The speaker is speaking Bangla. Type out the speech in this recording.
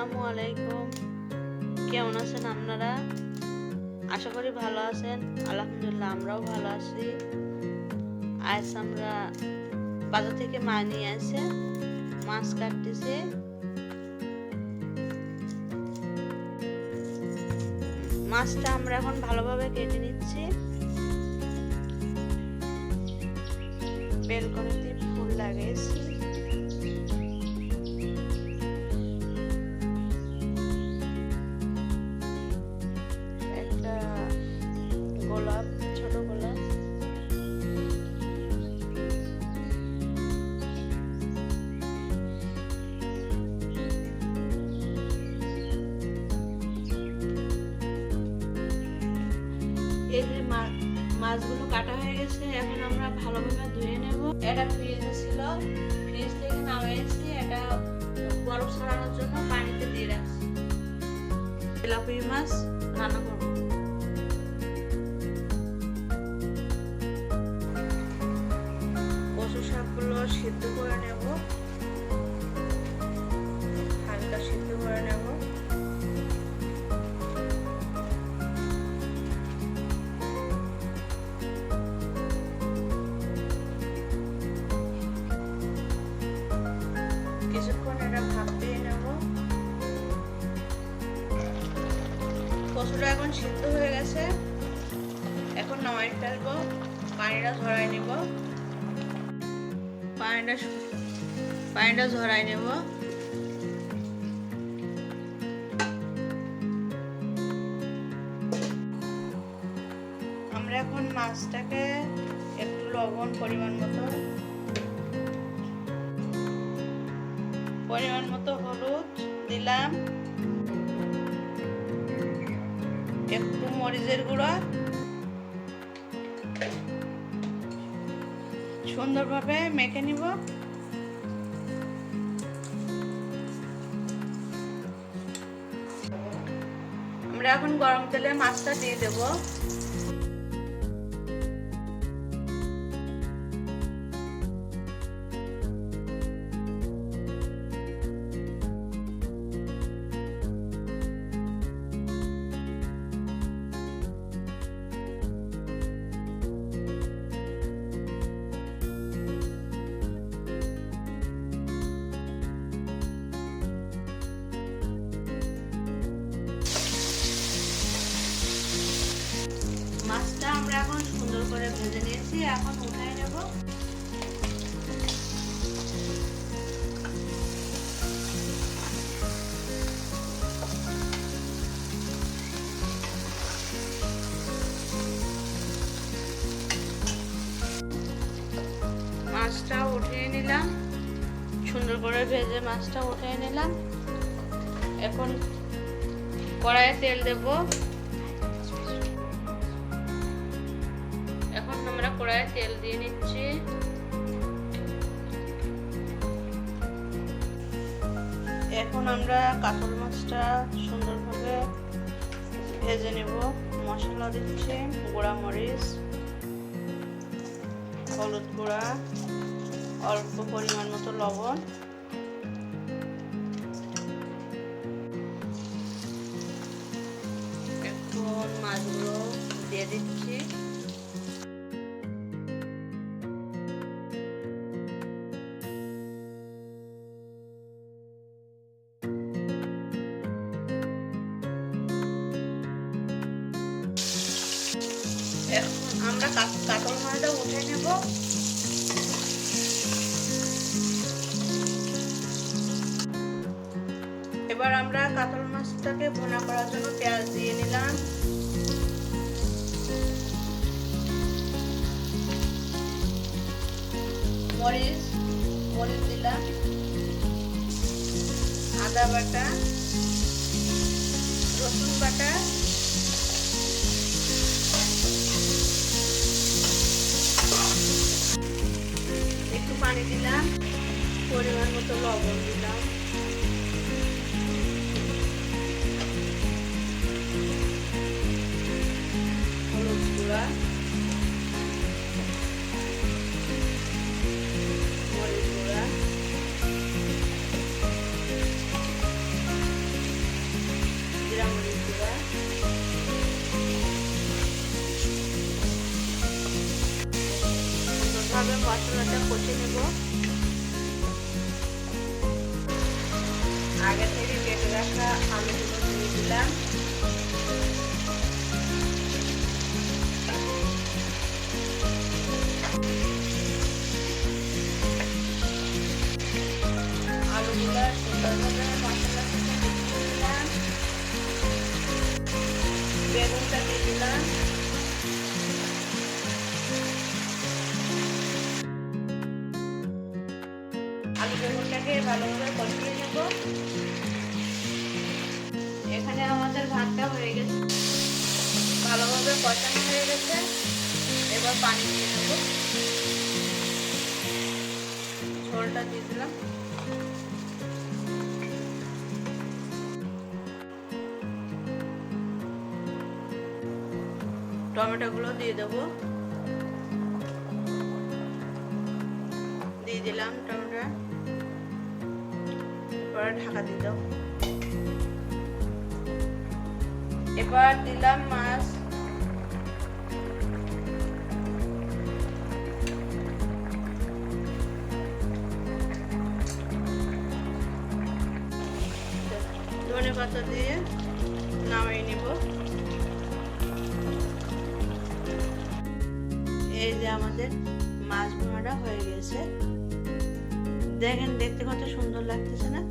আসসালামু আলাইকুম। কেমন আছেন আপনারা? আশা করি ভালো আছেন। আলহামদুলিল্লাহ আমরাও ভালো আছি। আজ আমরা বাজার থেকে মাছ নিয়ে আসে মাছ কাটতেছি। মাছটা আমরা এখন ভালোভাবে কেটে নিচ্ছি। বেলকনিতে ফুল লাগিয়েছি। গোলাপ, ছোট গোলাপ, এই যে মাছগুলো কাটা হয়ে গেছে। এখন আমরা ভালোভাবে ধুয়ে নেব। এটা ফ্রিজে ছিল, ফ্রিজ থেকে নামিয়েছি। এটা বরফ ছড়ানোর জন্য পানিতে দিয়ে রাখছি। তেলাপিয়া মাছ রান্না করব। কচু শাকগুলো সিদ্ধ করে নেব, হালকা সিদ্ধ করে নেব। কিছুক্ষণ এটা ভাপ দিয়ে নেব। কচুটা এখন সিদ্ধ হয়ে গেছে। এখন নামাই ফেলবো, পানিটা ঝরাই নেব। পানিটা ঝরাই নেব। আমরা এখন মাছটাকে একটু লবণ পরিমাণ মতো হলুদ দিলাম, একটু মরিচের গুঁড়া, সুন্দরভাবে মেখে নিব। আমরা এখন গরম তেলে মাছটা দিয়ে দেব। মাছটা আমরা এখন সুন্দর করে ভেজে নিয়েছি। এখন উঠাই নেব। মাছটা উঠিয়ে নিলাম, সুন্দর করে ভেজে মাছটা উঠিয়ে নিলাম। এখন কড়াইয়ে তেল দেব। এখন আমরা কড়াইয়ে তেল দিয়ে নিচ্ছি। এখন আমরা কাতল মাছটা সুন্দরভাবে ভেজে নেব। মশলা দিচ্ছি, গুঁড়া মরিচ, হলুদ গুঁড়া, অল্প পরিমাণ মতো লবণ, এখন মাছগুলো দিয়ে দিচ্ছি। এখন আমরা কাতল মাছটা উঠে নেব। এবার আমরা কাতল মাছটাকে ভুনা করার জন্য পেঁয়াজ দিয়ে নিলাম। মরিচ দিলাম, আদা বাটা, রসুন বাটা, একটু পানি দিলাম, পরিমাণ মতো লবণ দিলাম, হলুদ গুঁড়া, মরিচ গুঁড়া, ভালোভাবে মশলাটা কষে নেব। আগে থেকে কেটে রাখা আলুগুলো দিয়ে দিলাম। আলুগুলো সুন্দরভাবে মশলার সাথে মিশিয়ে দিলাম। বেগুনটা দিয়ে দিলাম। আলু বেগুনটাকে ভালোভাবে কষিয়ে নেব। এখানে আমাদের ভাতটা হয়ে গেছে, ভালোভাবে কষানো হয়ে গেছে। এবার পানি দিয়ে দেব। ঝোলটা দিয়ে দিলাম। টমেটোগুলো দিয়ে দেব। দিয়ে দিলাম টমেটো। এবার ঢাকা দিয়ে দাও। এবার দিলাম মাছ। ধনেপাতা দিয়ে নামিয়ে নিব। এই যে আমাদের মাছ ভুনাটা হয়ে গেছে। দেখেন দেখতে কত সুন্দর লাগতেছে না?